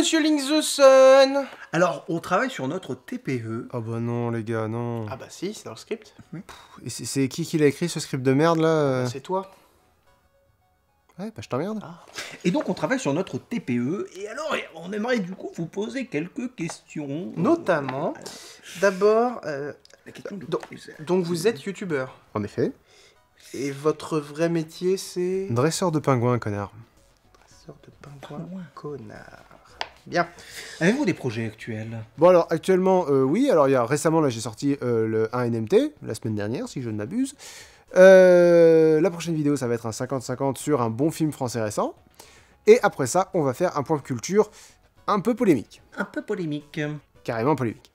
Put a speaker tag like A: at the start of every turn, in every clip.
A: monsieur Link the Sun?
B: Alors, on travaille sur notre TPE.
C: Ah bah non les gars, non.
A: Ah bah si, c'est dans le script.
C: Et c'est qui l'a écrit ce script de merde là
A: C'est toi.
C: Ouais, bah je t'emmerde.
B: Et donc, on travaille sur notre TPE. Et alors, on aimerait du coup vous poser quelques questions.
A: Notamment, d'abord,
B: La question de...
A: donc vous êtes youtubeur.
C: En effet.
A: Et votre vrai métier, c'est...
C: Dresseur de pingouins, connard.
A: Dresseur de pingouin, connard. Bien.
B: Avez-vous des projets actuels?
C: Bon alors actuellement, oui, alors il y a récemment, là j'ai sorti le 1 NMT, la semaine dernière, si je ne m'abuse. La prochaine vidéo, ça va être un 50-50 sur un bon film français récent. Et après ça, on va faire un point de culture un peu polémique.
B: Un peu polémique.
C: Carrément polémique.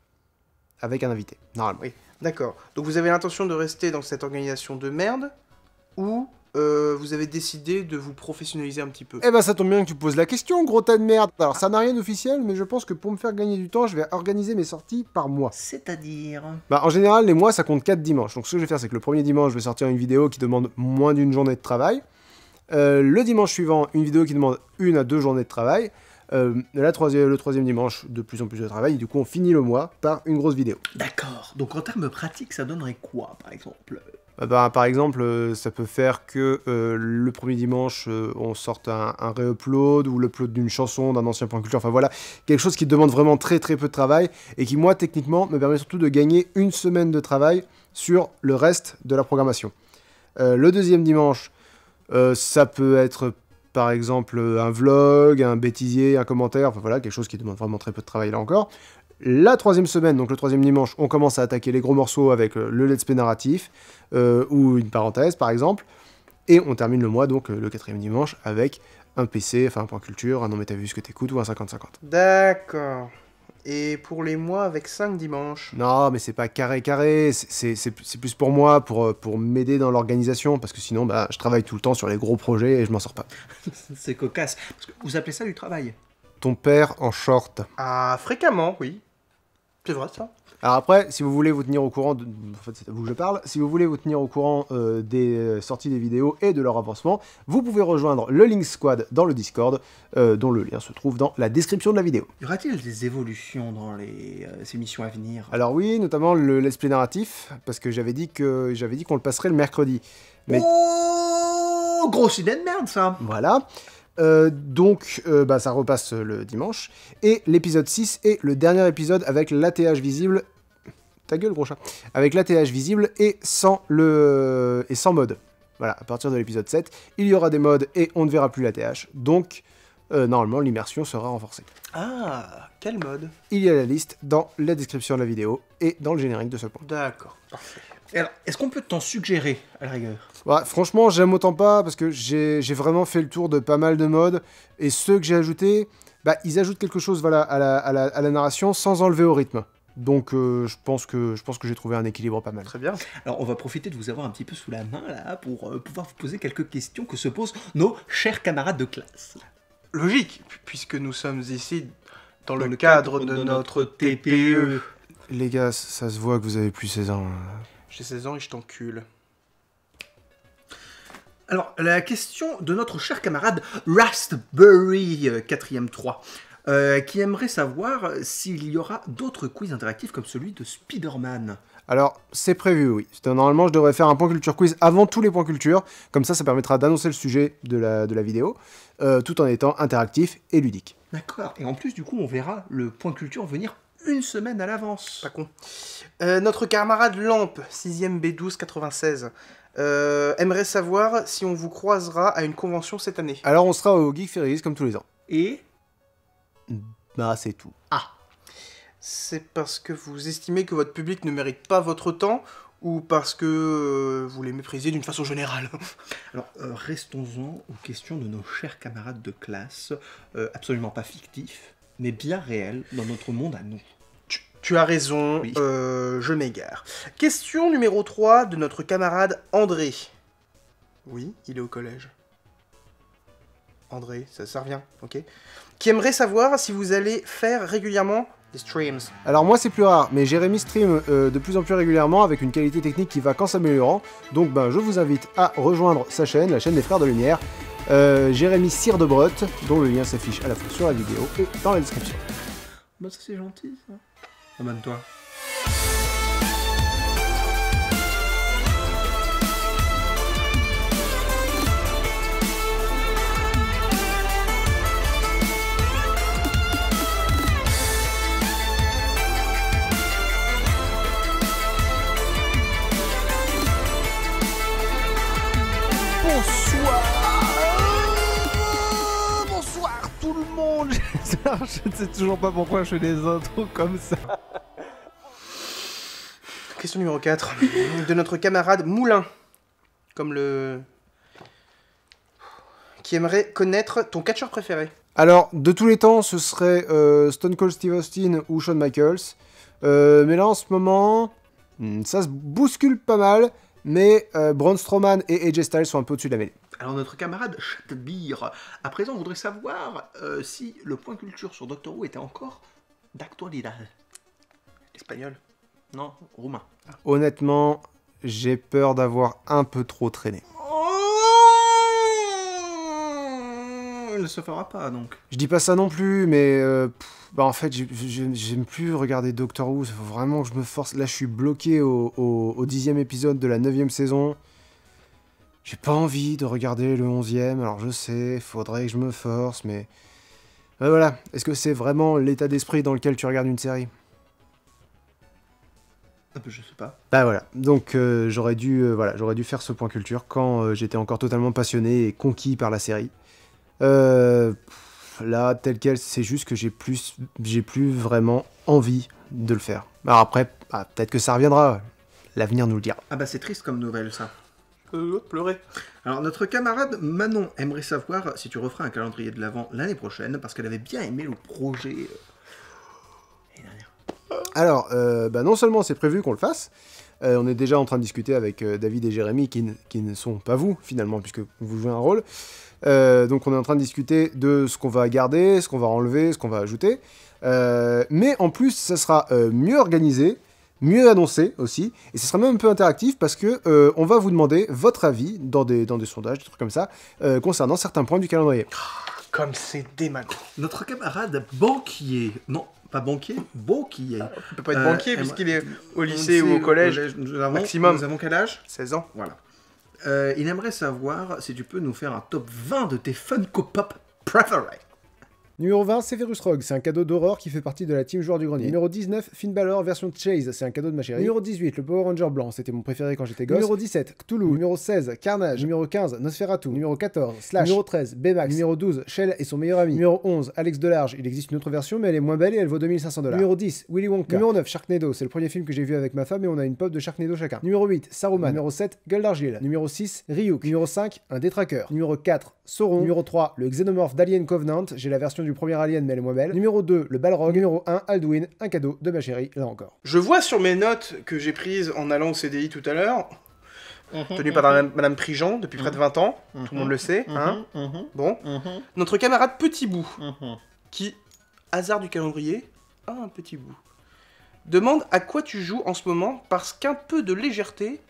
C: Avec un invité, normalement.
A: Oui, d'accord. Donc vous avez l'intention de rester dans cette organisation de merde, ou vous avez décidé de vous professionnaliser un petit peu?
C: Eh ben ça tombe bien que tu poses la question, gros tas de merde. Alors ça n'a rien d'officiel, mais je pense que pour me faire gagner du temps, je vais organiser mes sorties par mois.
B: C'est-à-dire...
C: Bah en général, les mois, ça compte 4 dimanches. Donc ce que je vais faire, c'est que le premier dimanche, je vais sortir une vidéo qui demande moins d'une journée de travail. Le dimanche suivant, une vidéo qui demande 1 à 2 journées de travail. Le troisième dimanche, de plus en plus de travail. Et du coup, on finit le mois par une grosse vidéo.
B: D'accord. Donc, en termes pratiques, ça donnerait quoi, par exemple?
C: Par exemple, ça peut faire que le premier dimanche, on sorte un re-upload ou l'upload d'une chanson, d'un ancien point culture, enfin voilà, quelque chose qui demande vraiment très très peu de travail et qui, moi, techniquement, me permet surtout de gagner une semaine de travail sur le reste de la programmation. Le deuxième dimanche, ça peut être, par exemple, un vlog, un bêtisier, un commentaire, enfin voilà, quelque chose qui demande vraiment très peu de travail là encore. La troisième semaine, donc le troisième dimanche, on commence à attaquer les gros morceaux avec le let's play narratif ou une parenthèse par exemple, et on termine le mois donc le quatrième dimanche avec un PC, enfin un point culture, un non mais t'as vu ce que t'écoutes ou un 50-50.
A: D'accord. Et pour les mois avec 5 dimanches?
C: Non mais c'est pas carré, c'est plus pour moi, pour m'aider dans l'organisation, parce que sinon bah, je travaille tout le temps sur les gros projets et je m'en sors pas.
B: C'est cocasse. Parce que vous appelez ça du travail?
C: Ton père en short.
A: Ah, fréquemment, oui. C'est vrai, ça.
C: Alors après, si vous voulez vous tenir au courant, en fait c'est à vous que je parle, si vous voulez vous tenir au courant des sorties des vidéos et de leur avancement, vous pouvez rejoindre le Link Squad dans le Discord, dont le lien se trouve dans la description de la vidéo.
B: Y aura-t-il des évolutions dans les émissions à venir?
C: Alors oui, notamment le let's play narratif, parce que j'avais dit qu'on le passerait le mercredi. Mais...
B: Oh, grosse idée de merde, ça!
C: Voilà. Donc, ça repasse le dimanche. Et l'épisode 6 est le dernier épisode avec l'ATH visible. Ta gueule, gros chat. Avec l'ATH visible et sans mode. Voilà, à partir de l'épisode 7, il y aura des modes et on ne verra plus l'ATH. Donc, normalement, l'immersion sera renforcée.
A: Ah, quel mode?
C: Il y a la liste dans la description de la vidéo et dans le générique de ce point.
A: D'accord, parfait.
B: Et alors, est-ce qu'on peut t'en suggérer, à la rigueur?
C: Ouais, franchement, j'aime autant pas, parce que j'ai vraiment fait le tour de pas mal de modes, et ceux que j'ai ajoutés, bah, ils ajoutent quelque chose voilà, à la narration sans enlever au rythme. Donc je pense que j'ai trouvé un équilibre pas mal.
A: Très bien.
B: Alors, on va profiter de vous avoir un petit peu sous la main, là, pour pouvoir vous poser quelques questions que se posent nos chers camarades de classe.
A: Logique, puisque nous sommes ici dans le cadre de notre TPE.
C: Les gars, ça se voit que vous avez plus 16 ans.
A: J'ai 16 ans et je t'encule.
B: Alors, la question de notre cher camarade Raspberry 4ème 3, qui aimerait savoir s'il y aura d'autres quiz interactifs comme celui de Spider-Man.
C: Alors, c'est prévu, oui. Normalement, je devrais faire un point culture quiz avant tous les points culture. Comme ça permettra d'annoncer le sujet de la vidéo, tout en étant interactif et ludique.
B: D'accord. Et en plus, du coup, on verra le point culture venir une semaine à l'avance.
A: Pas con. Notre camarade Lampe, 6ème B1296, aimerait savoir si on vous croisera à une convention cette année.
C: Alors, on sera au Geek Fairies comme tous les ans.
B: Et...
C: bah, c'est tout.
B: Ah.
A: C'est parce que vous estimez que votre public ne mérite pas votre temps, ou parce que vous les méprisez d'une façon générale?
B: Alors, restons-en aux questions de nos chers camarades de classe, absolument pas fictifs, mais bien réels dans notre monde à nous.
A: Tu as raison,
B: Oui.
A: Je m'égare. Question numéro 3 de notre camarade André. Oui, il est au collège. André, ça revient, ok. Qui aimerait savoir si vous allez faire régulièrement des streams.
C: Alors moi c'est plus rare, mais Jérémy stream de plus en plus régulièrement avec une qualité technique qui va qu'en s'améliorant. Donc je vous invite à rejoindre sa chaîne, la chaîne des Frères de Lumière. Jérémy Cire de Brotte, dont le lien s'affiche à la fois sur la vidéo et dans la description.
B: Bah ça c'est gentil ça. Abonne-toi.
C: Bonsoir tout le monde. Je ne sais toujours pas pourquoi je fais des intros comme ça.
A: Question numéro 4. De notre camarade Moulin. Comme le... Qui aimerait connaître ton catcheur préféré.
C: Alors, de tous les temps, ce serait Stone Cold Steve Austin ou Shawn Michaels. Mais là, en ce moment, ça se bouscule pas mal. Mais Braun Strowman et AJ Styles sont un peu au-dessus de la mêlée.
B: Alors notre camarade Chatbir, à présent, voudrait savoir si le point culture sur Doctor Who était encore d'actualité.
A: Espagnol.
B: Non, roumain.
C: Honnêtement, j'ai peur d'avoir un peu trop traîné.
B: Il ne se fera pas donc.
C: Je dis pas ça non plus, mais en fait, j'aime plus regarder Doctor Who. Il faut vraiment que je me force. Là, je suis bloqué au 10e épisode de la 9e saison. J'ai pas envie de regarder le 11e. Alors, je sais, faudrait que je me force, mais voilà. Est-ce que c'est vraiment l'état d'esprit dans lequel tu regardes une série?
B: Je sais pas.
C: Bah voilà. Donc, j'aurais dû faire ce point culture quand j'étais encore totalement passionné et conquis par la série. Là, tel quel, c'est juste que j'ai plus vraiment envie de le faire. Alors après, peut-être que ça reviendra. L'avenir nous le dira.
B: Ah bah c'est triste comme nouvelle ça.
A: Pleurer.
B: Alors notre camarade Manon aimerait savoir si tu referas un calendrier de l'Avent l'année prochaine parce qu'elle avait bien aimé le projet l'année dernière.
C: Alors, non seulement c'est prévu qu'on le fasse, on est déjà en train de discuter avec David et Jérémy qui ne sont pas vous finalement puisque vous jouez un rôle. Donc on est en train de discuter de ce qu'on va garder, ce qu'on va enlever, ce qu'on va ajouter. Mais en plus, ça sera mieux organisé, mieux annoncé aussi, et ce sera même un peu interactif parce que on va vous demander votre avis dans des sondages, des trucs comme ça, concernant certains points du calendrier.
A: Comme c'est démago.
B: Notre camarade banquier, non, pas banquier, banquier.
A: Il peut pas être banquier puisqu'il est au lycée ou au collège. Maximum.
B: Nous avons quel âge?
A: 16 ans.
B: Voilà. Il aimerait savoir si tu peux nous faire un top 20 de tes Funko Pop préférés.
C: Numéro 20, Severus Rogue, c'est un cadeau d'Aurore qui fait partie de la team joueur du grenier. Numéro 19, Finn Balor version Chase, c'est un cadeau de ma chérie. Numéro 18, le Power Ranger blanc, c'était mon préféré quand j'étais gosse. Numéro 17, Cthulhu. Numéro 16, Carnage. Numéro 15, Nosferatu. Numéro 14, Slash. Numéro 13, Baymax. Numéro 12, Shell et son meilleur ami. Numéro 11, Alex Delarge, il existe une autre version mais elle est moins belle et elle vaut 2500$. Numéro 10, Willy Wonka. Numéro 9, Sharknado, c'est le premier film que j'ai vu avec ma femme et on a une pop de Sharknado chacun. Numéro 8, Saruman. Numéro 7, Gueule d'Argile. Numéro 6, Ryuk. Numéro 5, un Détraqueur. Numéro 4, Sauron. Numéro 3, le Xenomorph d'Alien Covenant, j'ai la version du premier Alien mais elle est moins belle. Numéro 2, le Balrog. Numéro 1, Alduin, un cadeau de ma chérie, là encore.
A: Je vois sur mes notes que j'ai prises en allant au CDI tout à l'heure, tenu par Madame Prigent depuis près de 20 ans, tout le monde le sait, hein. Bon, notre camarade Petit Bout, qui, hasard du calendrier, a un petit bout, demande à quoi tu joues en ce moment parce qu'un peu de légèreté,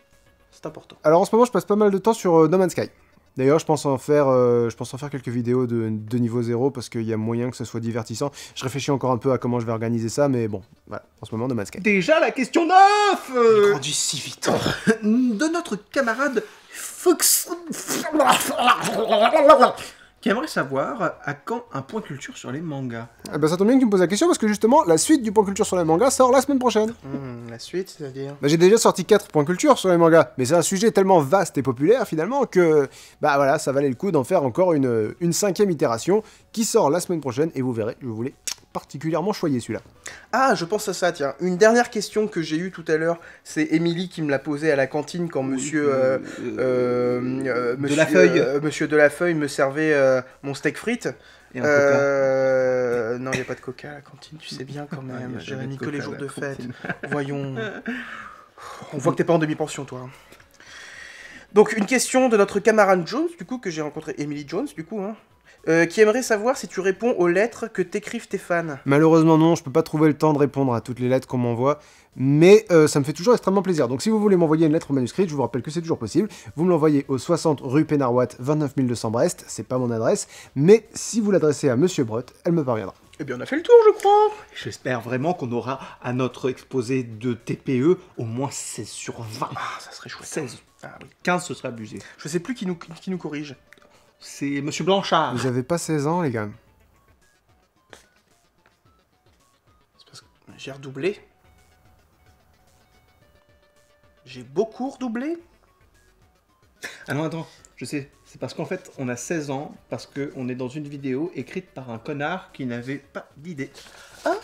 A: c'est important.
C: Alors en ce moment, je passe pas mal de temps sur No Man's Sky. D'ailleurs, je pense en faire quelques vidéos de niveau 0 parce qu'il y a moyen que ce soit divertissant. Je réfléchis encore un peu à comment je vais organiser ça, mais bon, voilà, en ce moment, No Man's Sky.
B: Déjà la question 9
A: Il grandit si vite.
B: de notre camarade Fox qui aimerait savoir à quand un point culture sur les mangas.
C: Eh ben, ça tombe bien que tu me poses la question parce que justement, la suite du point culture sur les mangas sort la semaine prochaine.
A: La suite, c'est-à-dire
C: Bah, j'ai déjà sorti 4 points culture sur les mangas, mais c'est un sujet tellement vaste et populaire finalement que bah voilà, ça valait le coup d'en faire encore une 5e itération qui sort la semaine prochaine et vous verrez, je voulais particulièrement choyer celui-là.
A: Ah, je pense à ça, tiens. Une dernière question que j'ai eue tout à l'heure, c'est Émilie qui me l'a posée à la cantine quand monsieur Delafeuille me servait mon steak frites.
B: Et un coca.
A: Non, il n'y a pas de coca à la cantine, tu sais bien quand même.
B: y a
A: Jérémy,
B: jamais de
A: que les
B: coca
A: jours
B: à
A: de
B: la
A: fête.
B: cantine.
A: Voyons. On voit que t'es pas en demi-pension, toi. Donc, une question de notre camarade Jones, du coup, que j'ai rencontré, Emily Jones, du coup, hein. qui aimerait savoir si tu réponds aux lettres que t'écrivent tes fans.
C: Malheureusement non, je peux pas trouver le temps de répondre à toutes les lettres qu'on m'envoie, mais ça me fait toujours extrêmement plaisir. Donc si vous voulez m'envoyer une lettre manuscrite, je vous rappelle que c'est toujours possible. Vous me l'envoyez au 60 rue Pénarwatt, 29 200 Brest, c'est pas mon adresse, mais si vous l'adressez à Monsieur Brott, elle me parviendra.
A: Eh bien, on a fait le tour, je crois.
B: J'espère vraiment qu'on aura à notre exposé de TPE au moins 16 sur 20.
A: Ah, ça serait chouette.
B: 16.
A: Ah oui.
B: 15, ce serait abusé.
A: Je sais plus qui nous corrige.
B: C'est Monsieur Blanchard.
C: Vous avez pas 16 ans, les gars?
A: C'est parce que j'ai redoublé. J'ai beaucoup redoublé.
B: Ah non, attends, je sais. C'est parce qu'en fait, on a 16 ans, parce qu'on est dans une vidéo écrite par un connard qui n'avait pas d'idée.
A: Ah,